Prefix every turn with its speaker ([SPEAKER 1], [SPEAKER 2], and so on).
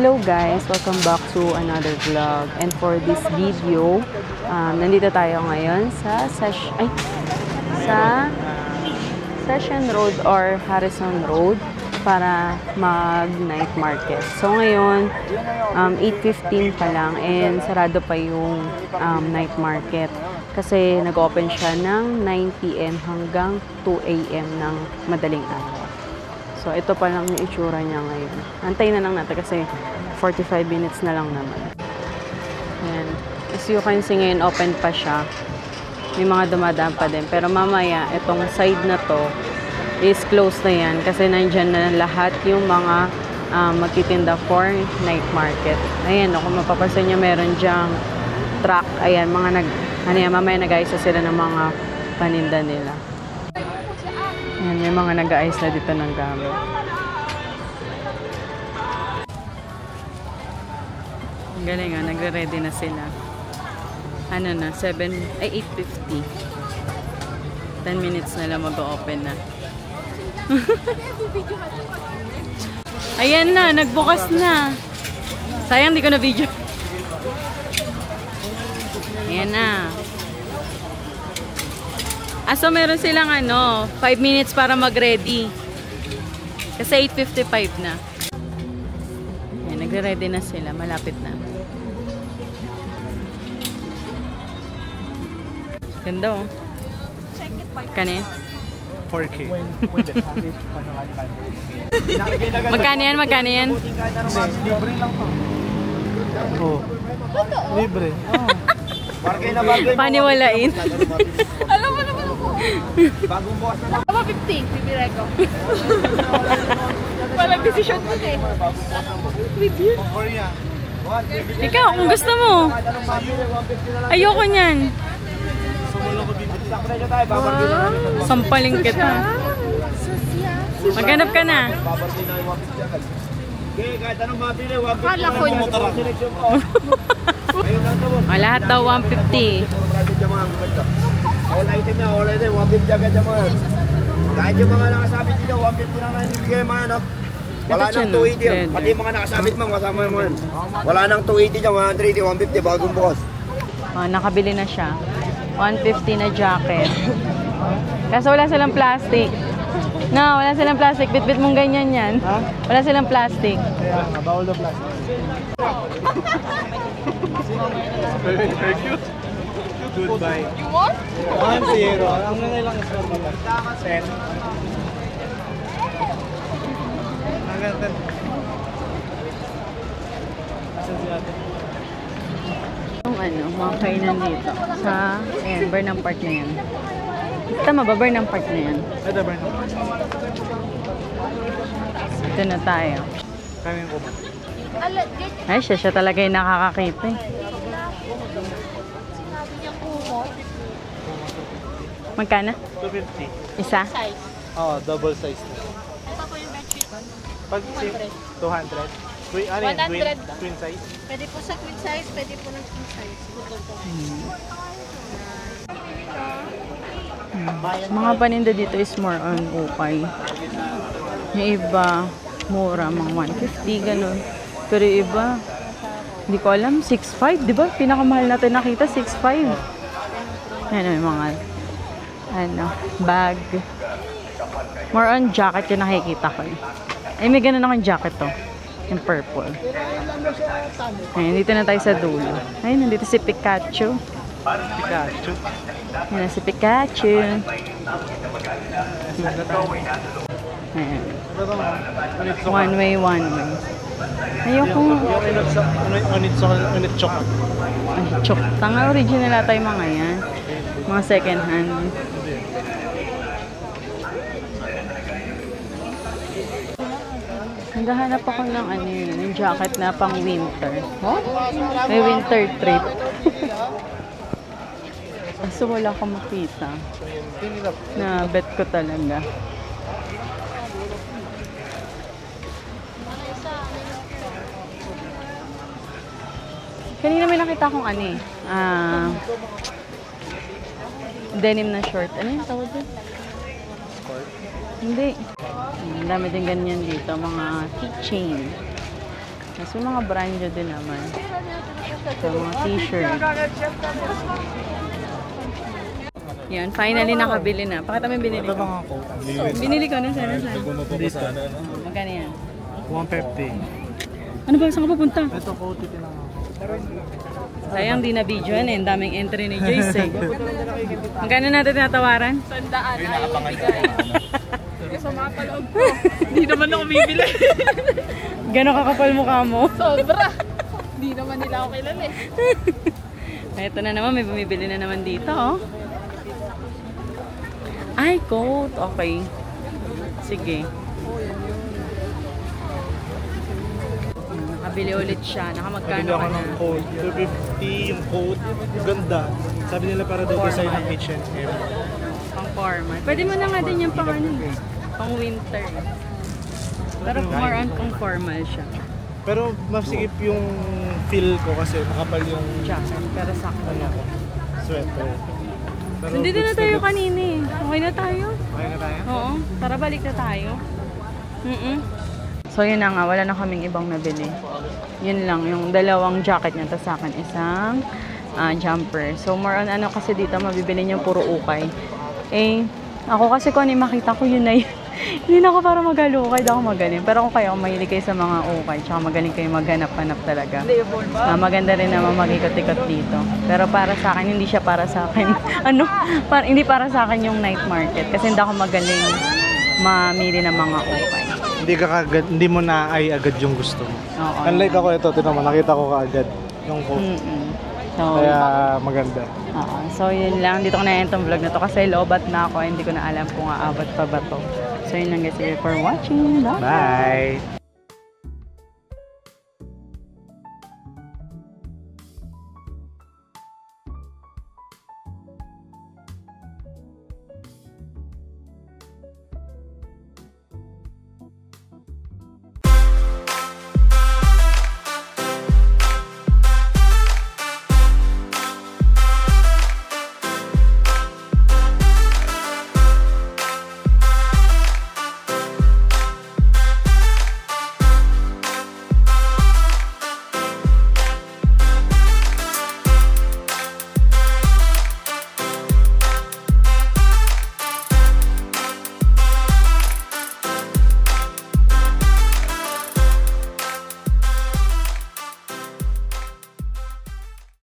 [SPEAKER 1] Hello guys! Welcome back to another vlog. And for this video, nandito tayo ngayon sa Session Road or Harrison Road para mag-night market. So ngayon, 8:15 pa lang and sarado pa yung night market. Kasi nag-open siya ng 9 PM hanggang 2 AM ng madaling araw. So, ito pa lang yung itsura niya ngayon. Antayin na lang natin kasi 45 minutes na lang naman. Ayan. As you can see ngayon, open pa siya. May mga dumadaan pa din. Pero mamaya, itong side na to is closed na yan. Kasi nandyan na lahat yung mga magtitinda for night market. Ayan, kung mapapansin nyo, meron dyang truck. Ayan, mamaya nag-ayos na sila ng mga paninda nila. Ayan, may mga nag-aayos na dito ng gamit. Ang galing nga, nagre-ready na sila. Ano na, 8:50. 10 minutes na lang mag-open na. Ayan na, nagbukas na. Sayang, di ko na video. Ayan na. So meron silang 5 minutes para mag-ready. Kasi 8:55 na. Ayan, nagre-ready na sila. Malapit na. Ganda oh. Kani?
[SPEAKER 2] 4K.
[SPEAKER 1] Magkano yan? Magkano yan?
[SPEAKER 2] Libre lang to. Oh. Libre. Oh.
[SPEAKER 1] Paniwalain.
[SPEAKER 3] Alam mo naman ako. Bagong bukas na lang. 50, bibire ko. Walang desisyon mo eh.
[SPEAKER 1] Ikaw, kung gusto mo. Ayoko niyan. Sampaling kita. Maghanap ka na.
[SPEAKER 3] Akala ko yun.
[SPEAKER 1] Lahat daw 150.
[SPEAKER 4] All item na, all item, 150 agad naman. Kahit yung mga nakasabit dito, 150 lang na ibigay mga anak. Wala nang 280 yan. Pati yung mga nakasabit mang kasama yung mga. Wala nang 280 dyan, 130, 150, bagong bukas.
[SPEAKER 1] Nakabili na siya. 150 na jacket. Kasi wala silang plastic. No, wala silang plastic. Bit-bit mong ganyan yan. Wala silang plastic.
[SPEAKER 2] Kaya nga, bawal na plastic. Very cute. Goodbye.
[SPEAKER 3] You want?
[SPEAKER 2] 1-0. Ang nanay lang is normal. 10. Hanggang 10. Asan si ate?
[SPEAKER 1] Yung mga kainan dito. Sa, Burnham Park na yan. Tama ba, Burnham Park na yan?
[SPEAKER 2] Ito, Bernard.
[SPEAKER 1] Ito na tayo.
[SPEAKER 2] Kami ko ba?
[SPEAKER 1] Ay, siya talaga yung nakakakita eh. Magkano?
[SPEAKER 2] 250.
[SPEAKER 1] Isa?
[SPEAKER 2] Oo, double size na.
[SPEAKER 3] Ito po yung bedsheet.
[SPEAKER 2] Pag 200. Ano yan?
[SPEAKER 3] 100.
[SPEAKER 2] Twin size?
[SPEAKER 3] Pwede po sa twin size, pwede po ng twin size.
[SPEAKER 1] Mga paninda dito is more on ukay. Yung iba, mura, mga 150, ganun. Pero yung iba, hindi ko alam, 6.5, di ba? Pinakamahal natin nakita, 6.5. Yan yung mga, bag. More on jacket yung nakikita ko. Eh, may ganun akong jacket to. Yung purple. Ayun, dito na tayo sa dulo. Ayun, nandito si Pikachu.
[SPEAKER 2] Pikachu.
[SPEAKER 1] Yan na si Pikachu. Ayan. One way, one way. Ayoko.
[SPEAKER 2] Yung unit chok.
[SPEAKER 1] Ay, chok. Tanga, original ata yung mga yan. Mga second hand. Naghahanap ako ng yung jacket na pang winter. Oh? May winter trip. So wala akong makita. Na bet ko talaga. Kanina may nakita akong denim na short. Ano yung tawag doon? Hindi. Ang dami din ganyan dito, mga keychain. Mas may mga branded din naman. So, mga t-shirt. Yan, finally nakabili na. Pakita mo yung binili ko. Binili ko na sana. Magkano yan?
[SPEAKER 2] 150.
[SPEAKER 1] Ano ba? Saan ka pupunta?
[SPEAKER 2] Ito ko, titinang ako.
[SPEAKER 1] Sayang, di na video yan eh. Ang daming entry ni Joyce eh. Magkano natin tinatawaran?
[SPEAKER 3] 100 ay bigay. Sa mga paloob ko. Hindi naman ako bibili.
[SPEAKER 1] Gano'n kakapal mukha mo?
[SPEAKER 3] Sobra. Hindi naman nila ako kilala eh.
[SPEAKER 1] Ito na naman, may bumibili na naman dito oh. Ay, coat. Okay. Sige. Nakabili ulit siya. Nakamagkano
[SPEAKER 2] Nabili ako
[SPEAKER 1] ka na?
[SPEAKER 2] ng coat. 250 yung coat. Ganda. Sabi nila para daw design ng H&M.
[SPEAKER 1] Pang formal. Pwede mo na nga din yung pang ano, pang winter. Pero more on pang formal siya.
[SPEAKER 2] Pero masigip yung feel ko kasi makapal yung
[SPEAKER 1] Jacket. Pero sakto
[SPEAKER 2] ano
[SPEAKER 1] lang.
[SPEAKER 2] ko. Sweater. Pero
[SPEAKER 1] Nandito na
[SPEAKER 2] goods
[SPEAKER 1] tayo
[SPEAKER 2] goods.
[SPEAKER 1] kanina eh. Okay na tayo?
[SPEAKER 2] Okay na tayo?
[SPEAKER 1] Oo. Tara, balik na tayo. So yun na nga, wala na kaming ibang nabili. Yun lang, yung dalawang jacket niya, tapos sa akin isang jumper. So more on ano kasi dito, mabibili niyo puro ukay. Eh, ako kasi kung ano yung makita ko, yun na yun. Hindi na ako para mag-alukay, di ako magaling. Pero kung kayo, mahilig kayo sa mga ukay, tsaka magaling kayo maghanap-hanap talaga. Maganda rin naman mag-ikot-ikot dito. Pero para sa akin, hindi siya para sa akin. Hindi para sa akin yung night market. Kasi hindi ako magaling mamili ng mga ukay.
[SPEAKER 2] Hindi mo na ay agad yung gusto mo.
[SPEAKER 1] Oo.
[SPEAKER 2] Unlike ako ito, tinan mo, nakita ko kaagad yung coat.
[SPEAKER 1] So,
[SPEAKER 2] Kaya maganda.
[SPEAKER 1] so yun lang. Dito ko na itong vlog na to kasi lobat na ako. Hindi ko na alam kung aabot pa ba to. So yun lang guys. For watching. Bye!
[SPEAKER 2] Bye!